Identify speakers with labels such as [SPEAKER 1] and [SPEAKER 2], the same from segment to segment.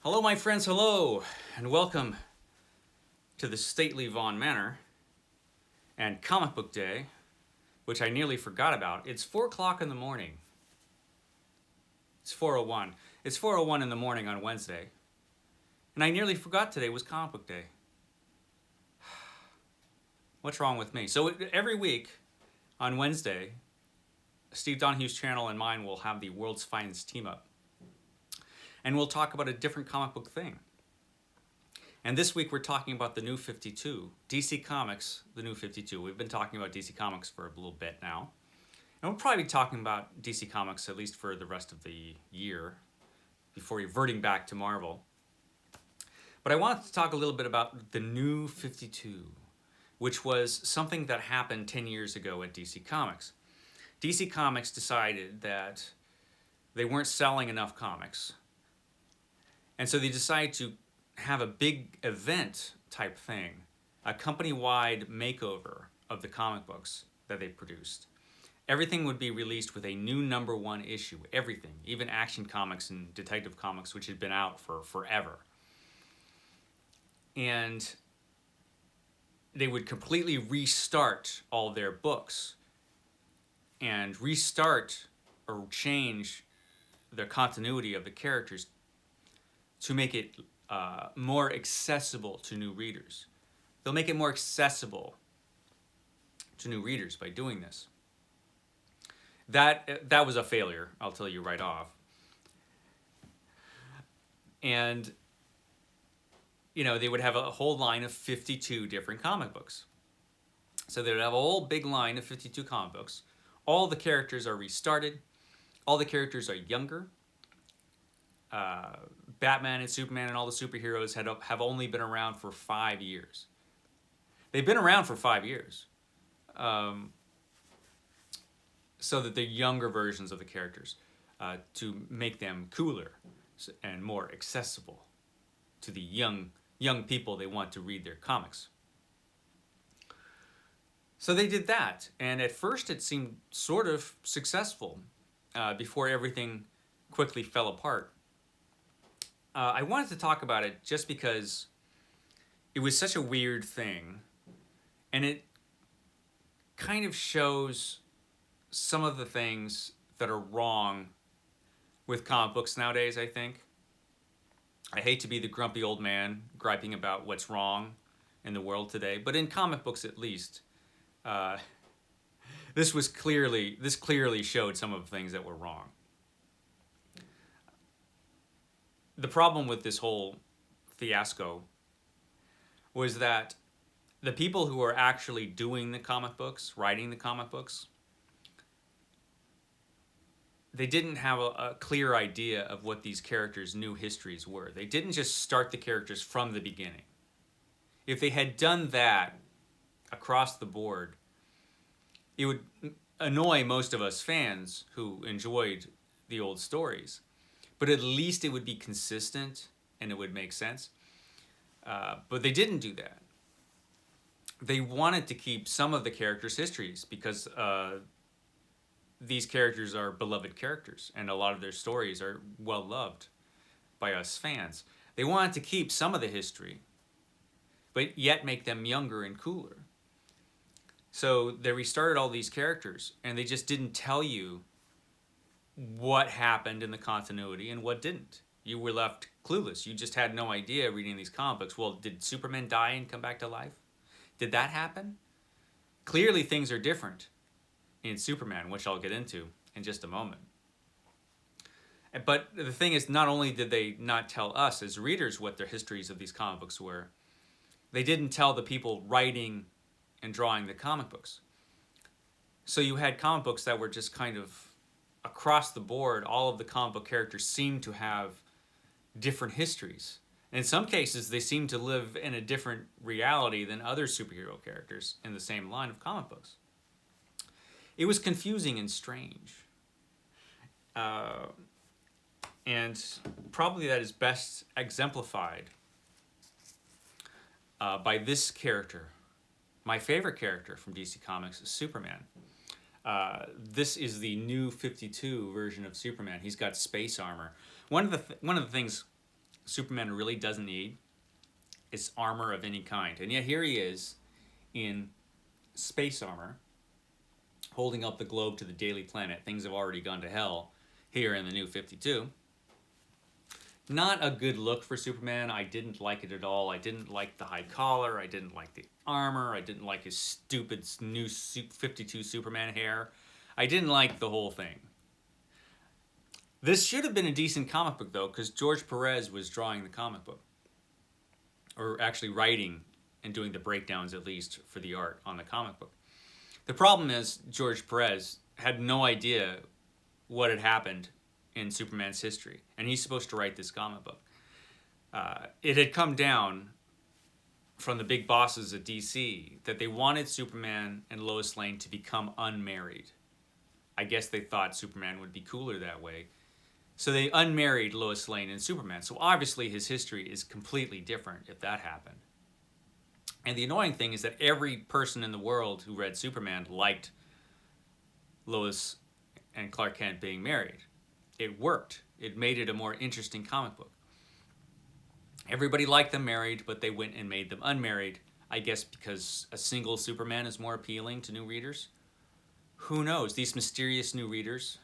[SPEAKER 1] Hello, my friends, hello, and welcome to the stately Vaughn Manor and Comic Book Day, which I nearly forgot about. It's 4 o'clock in the morning. It's 4:01. It's 4:01 in the morning on Wednesday, and I nearly forgot today was Comic Book Day. What's wrong with me? So every week on Wednesday, Steve Donoghue's channel and mine will have the World's Finest Team Up, and we'll talk about a different comic book thing. And this week we're talking about the New 52, DC Comics, the New 52. We've been talking about DC Comics for a little bit now. And we'll probably be talking about DC Comics at least for the rest of the year before reverting back to Marvel. But I wanted to talk a little bit about the New 52, which was something that happened 10 years ago at DC Comics. DC Comics decided that they weren't selling enough comics. And so they decided to have a big event type thing, a company-wide makeover of the comic books that they produced. Everything would be released with a new #1 issue, everything, even Action Comics and Detective Comics, which had been out for forever. And they would completely restart all their books and restart or change the continuity of the characters to make it more accessible to new readers. They'll make it more accessible to new readers by doing this. That was a failure, I'll tell you right off. And, you know, they would have a whole line of 52 different comic books. So they would have a whole big line of 52 comic books. All the characters are restarted. All the characters are younger. Batman and Superman and all the superheroes have only been around for 5 years. They've been around for 5 years. So that they're younger versions of the characters to make them cooler and more accessible to the young people they want to read their comics. So they did that, and at first it seemed sort of successful before everything quickly fell apart. I wanted to talk about it just because it was such a weird thing, and it kind of shows some of the things that are wrong with comic books nowadays, I think. I hate to be the grumpy old man griping about what's wrong in the world today, but in comic books at least, this clearly showed some of the things that were wrong. The problem with this whole fiasco was that the people who are actually doing the comic books, writing the comic books, they didn't have a clear idea of what these characters' new histories were. They didn't just start the characters from the beginning. If they had done that across the board, it would annoy most of us fans who enjoyed the old stories. But at least it would be consistent and it would make sense. But they didn't do that. They wanted to keep some of the characters' histories because these characters are beloved characters and a lot of their stories are well loved by us fans. They wanted to keep some of the history, but yet make them younger and cooler. So they restarted all these characters and they just didn't tell you what happened in the continuity and what didn't. You were left clueless. You just had no idea reading these comic books. Well, did Superman die and come back to life? Did that happen? Clearly things are different in Superman, which I'll get into in just a moment. But the thing is, not only did they not tell us as readers what their histories of these comic books were, they didn't tell the people writing and drawing the comic books. So you had comic books that were just kind of across the board, all of the comic book characters seem to have different histories. And in some cases, they seem to live in a different reality than other superhero characters in the same line of comic books. It was confusing and strange. And probably that is best exemplified by this character. My favorite character from DC Comics is Superman. This is the new 52 version of Superman. He's got space armor. One of the things Superman really doesn't need is armor of any kind. And yet here he is in space armor, holding up the globe to the Daily Planet. Things have already gone to hell here in the New 52. Not a good look for Superman. I didn't like it at all. I didn't like the high collar. I didn't like the armor. I didn't like his stupid new 52 Superman hair. I didn't like the whole thing. This should have been a decent comic book, though, because George Perez was drawing the comic book. Or actually writing and doing the breakdowns, at least, for the art on the comic book. The problem is George Perez had no idea what had happened in Superman's history, and he's supposed to write this comic book. It had come down from the big bosses at DC that they wanted Superman and Lois Lane to become unmarried. I guess they thought Superman would be cooler that way. So they unmarried Lois Lane and Superman. So obviously his history is completely different if that happened. And the annoying thing is that every person in the world who read Superman liked Lois and Clark Kent being married. It worked. It made it a more interesting comic book. Everybody liked them married, but they went and made them unmarried. I guess because a single Superman is more appealing to new readers. Who knows? These mysterious new readers.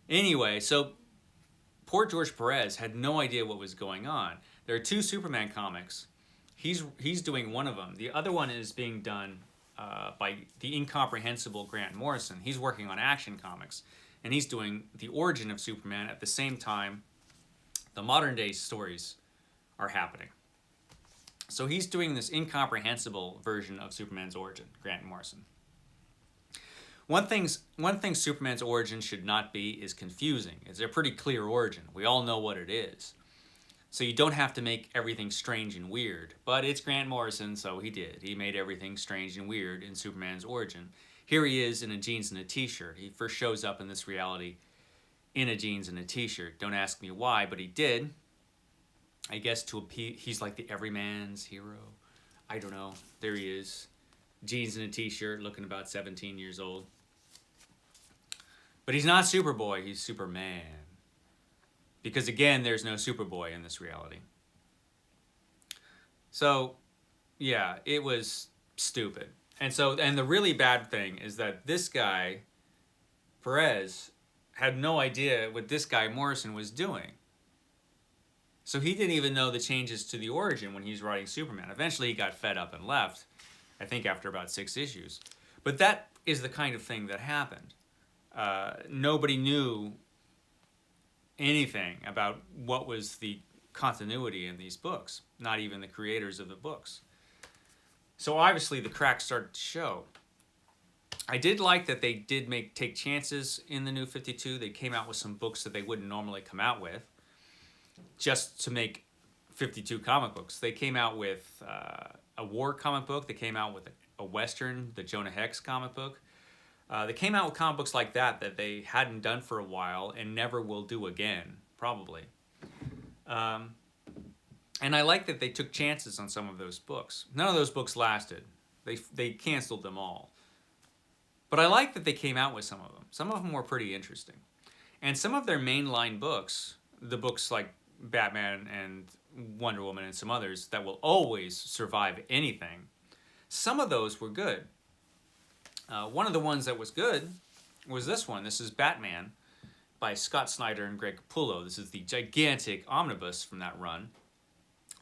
[SPEAKER 1] Anyway, so poor George Perez had no idea what was going on. There are 2 Superman comics. He's doing one of them. The other one is being done by the incomprehensible Grant Morrison. He's working on Action Comics, and he's doing the origin of Superman at the same time the modern day stories are happening. So he's doing this incomprehensible version of Superman's origin, Grant Morrison. One thing Superman's origin should not be is confusing. It's a pretty clear origin. We all know what it is. So you don't have to make everything strange and weird. But it's Grant Morrison, so he did. He made everything strange and weird in Superman's origin. Here he is in a jeans and a t-shirt. He first shows up in this reality in a jeans and a t-shirt. Don't ask me why, but he did. I guess he's like the everyman's hero. I don't know. There he is. Jeans and a t-shirt, looking about 17 years old. But he's not Superboy, he's Superman. Because again, there's no Superboy in this reality. So, yeah, it was stupid. And the really bad thing is that this guy, Perez, had no idea what this guy, Morrison, was doing. So he didn't even know the changes to the origin when he was writing Superman. Eventually he got fed up and left, I think after about 6 issues. But that is the kind of thing that happened. Nobody knew anything about what was the continuity in these books, not even the creators of the books. So obviously the cracks started to show. I did like that they did take chances in the New 52. They came out with some books that they wouldn't normally come out with, just to make 52 comic books. They came out with a war comic book. They came out with a Western, the Jonah Hex comic book. They came out with comic books like that they hadn't done for a while and never will do again, probably. And I like that they took chances on some of those books. None of those books lasted. They canceled them all. But I like that they came out with some of them. Some of them were pretty interesting. And some of their mainline books, the books like Batman and Wonder Woman and some others that will always survive anything, some of those were good. One of the ones that was good was this one. This is Batman by Scott Snyder and Greg Capullo. This is the gigantic omnibus from that run.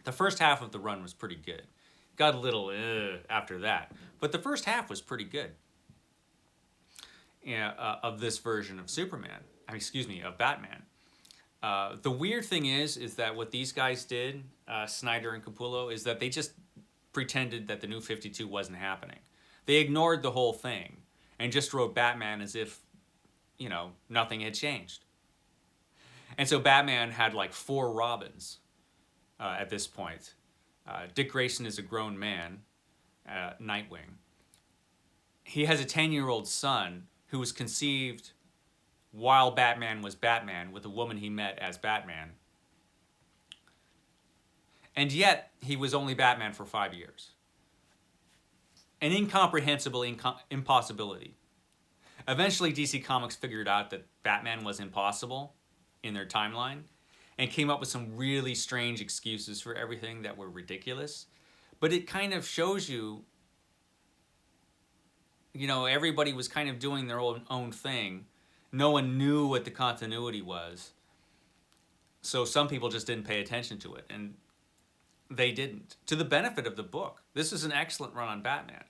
[SPEAKER 1] The first half of the run was pretty good. Got a little after that. But the first half was pretty good of this version of Superman. Of Batman. The weird thing is that what these guys did, Snyder and Capullo, is that they just pretended that the New 52 wasn't happening. They ignored the whole thing and just wrote Batman as if, nothing had changed. And so Batman had like 4 Robins at this point. Dick Grayson is a grown man, Nightwing. He has a 10-year-old son who was conceived while Batman was Batman with a woman he met as Batman. And yet, he was only Batman for 5 years. An incomprehensible impossibility. Eventually, DC Comics figured out that Batman was impossible in their timeline, and came up with some really strange excuses for everything that were ridiculous. But it kind of shows you, everybody was kind of doing their own thing. No one knew what the continuity was. So some people just didn't pay attention to it, and they didn't. To the benefit of the book. This is an excellent run on Batman.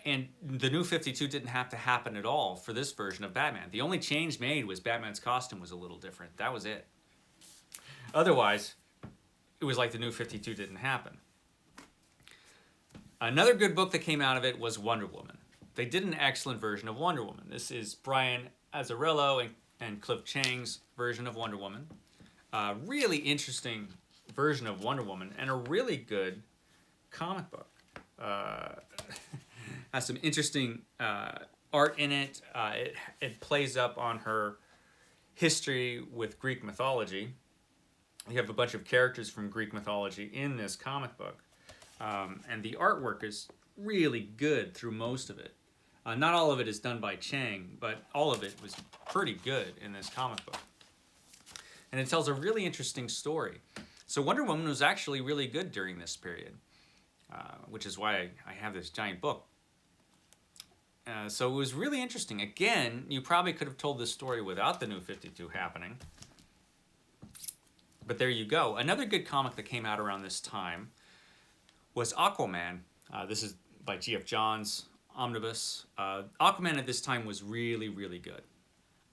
[SPEAKER 1] And the New 52 didn't have to happen at all for this version of Batman. The only change made was Batman's costume was a little different. That was it. Otherwise, it was like the New 52 didn't happen. Another good book that came out of it was Wonder Woman. They did an excellent version of Wonder Woman. This is Brian Azzarello and Cliff Chiang's version of Wonder Woman. Really interesting version of Wonder Woman and a really good comic book. Has some interesting art in it. It plays up on her history with Greek mythology. You have a bunch of characters from Greek mythology in this comic book. And the artwork is really good through most of it. Not all of it is done by Chiang, but all of it was pretty good in this comic book. And it tells a really interesting story. So Wonder Woman was actually really good during this period, which is why I have this giant book. So it was really interesting. Again, you probably could have told this story without the New 52 happening. But there you go. Another good comic that came out around this time was Aquaman. This is by G.F. Johns, Omnibus. Aquaman at this time was really, really good.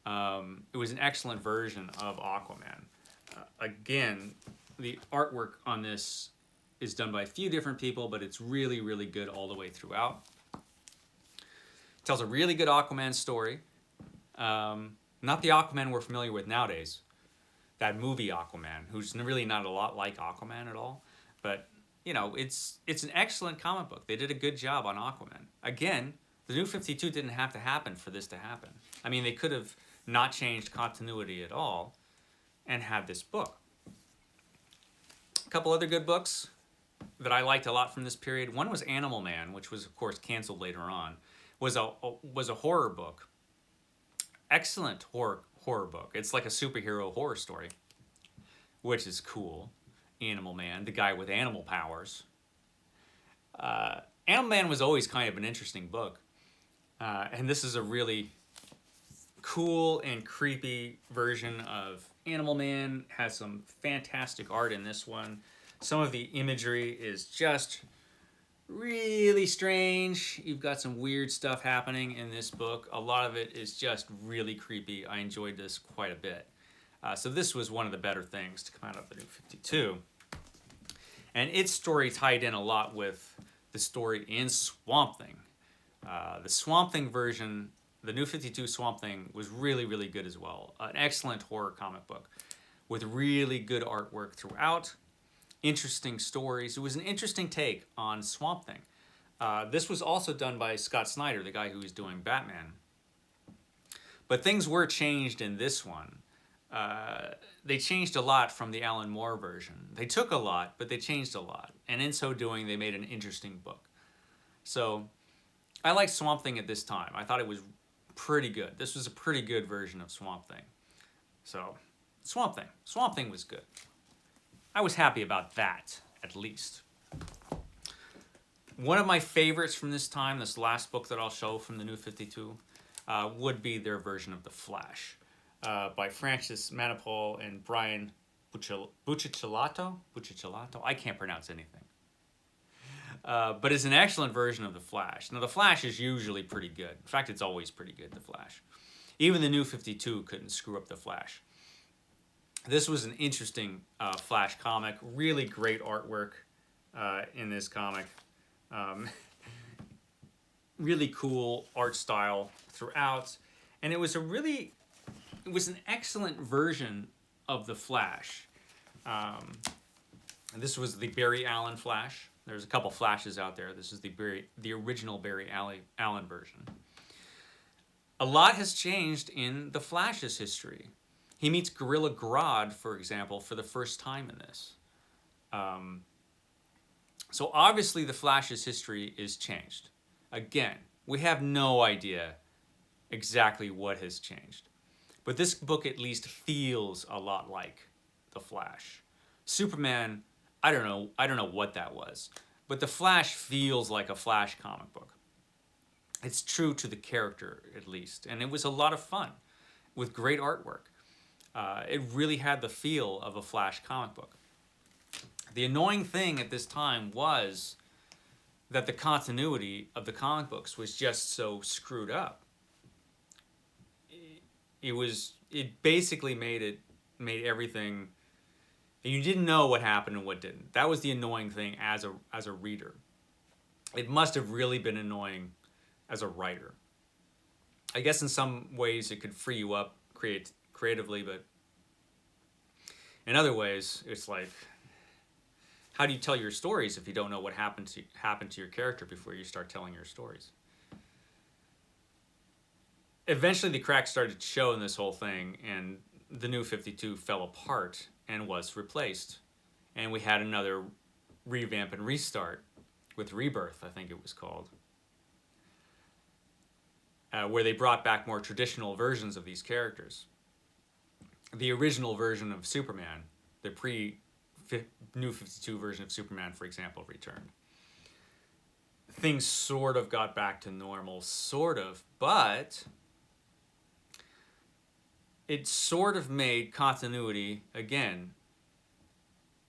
[SPEAKER 1] It was an excellent version of Aquaman. Again, the artwork on this is done by a few different people, but it's really, really good all the way throughout. Tells a really good Aquaman story. Not the Aquaman we're familiar with nowadays. That movie Aquaman, who's really not a lot like Aquaman at all. But, it's an excellent comic book. They did a good job on Aquaman. Again, the New 52 didn't have to happen for this to happen. I mean, they could have not changed continuity at all and had this book. A couple other good books that I liked a lot from this period. One was Animal Man, which was, of course, canceled later on. Was a horror book. Excellent horror book. It's like a superhero horror story, which is cool. Animal Man, the guy with animal powers. Animal Man was always kind of an interesting book. And this is a really cool and creepy version of Animal Man. Has some fantastic art in this one. Some of the imagery is just really strange. You've got some weird stuff happening in this book. A lot of it is just really creepy. I enjoyed this quite a bit. So this was one of the better things to come out of the New 52. And its story tied in a lot with the story in Swamp Thing. The Swamp Thing version, the New 52 Swamp Thing, was really, really good as well. An excellent horror comic book with really good artwork throughout. Interesting stories. It was an interesting take on Swamp Thing. This was also done by Scott Snyder, the guy who was doing Batman. But things were changed in this one. They changed a lot from the Alan Moore version. They took a lot, but they changed a lot. And in so doing, they made an interesting book. So I liked Swamp Thing at this time. I thought it was pretty good. This was a pretty good version of Swamp Thing. So Swamp Thing. Swamp Thing was good. I was happy about that, at least. One of my favorites from this time, this last book that I'll show from the New 52, would be their version of The Flash by Francis Manapul and Brian Buccellato. I can't pronounce anything. But it's an excellent version of The Flash. Now, The Flash is usually pretty good. In fact, it's always pretty good, The Flash. Even the New 52 couldn't screw up The Flash. This was an interesting Flash comic. Really great artwork in this comic. Really cool art style throughout. And it was an excellent version of the Flash. And this was the Barry Allen Flash. There's a couple Flashes out there. This is the original Barry Allen version. A lot has changed in the Flash's history. He meets Gorilla Grodd, for example, for the first time in this. So obviously the Flash's history is changed. Again, we have no idea exactly what has changed. But this book at least feels a lot like The Flash. Superman, I don't know what that was. But The Flash feels like a Flash comic book. It's true to the character, at least. And it was a lot of fun with great artwork. It really had the feel of a Flash comic book. The annoying thing at this time was that the continuity of the comic books was just so screwed up. It basically made everything, you didn't know what happened and what didn't. That was the annoying thing as a reader. It must have really been annoying as a writer. I guess in some ways it could free you up creatively, but in other ways it's like, how do you tell your stories if you don't know what happened to your character before you start telling your stories? Eventually the cracks started to show in this whole thing, and the New 52 fell apart and was replaced. And we had another revamp and restart with Rebirth, I think it was called, where they brought back more traditional versions of these characters. The original version of Superman, the New 52 version of Superman, for example, returned. Things sort of got back to normal, sort of, but it sort of made continuity, again,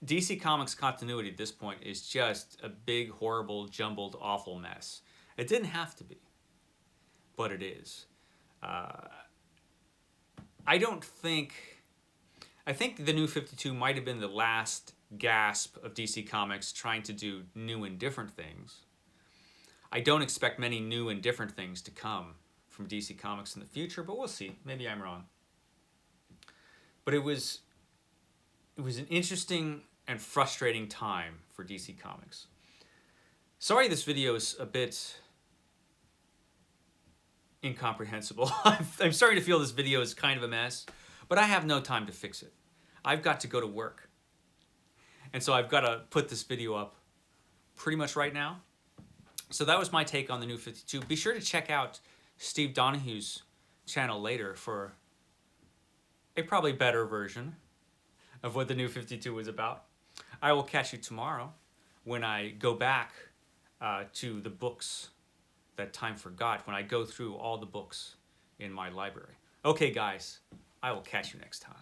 [SPEAKER 1] DC Comics continuity at this point is just a big, horrible, jumbled, awful mess. It didn't have to be, but it is. I think the New 52 might have been the last gasp of DC Comics trying to do new and different things. I don't expect many new and different things to come from DC Comics in the future, but we'll see. Maybe I'm wrong. But it was an interesting and frustrating time for DC Comics. Sorry this video is a bit incomprehensible. I'm starting to feel this video is kind of a mess, but I have no time to fix it. I've got to go to work. And so I've got to put this video up pretty much right now. So that was my take on the New 52. Be sure to check out Steve Donoghue's channel later for a probably better version of what the New 52 was about. I will catch you tomorrow when I go back to the books that time forgot, when I go through all the books in my library. Okay, guys, I will catch you next time.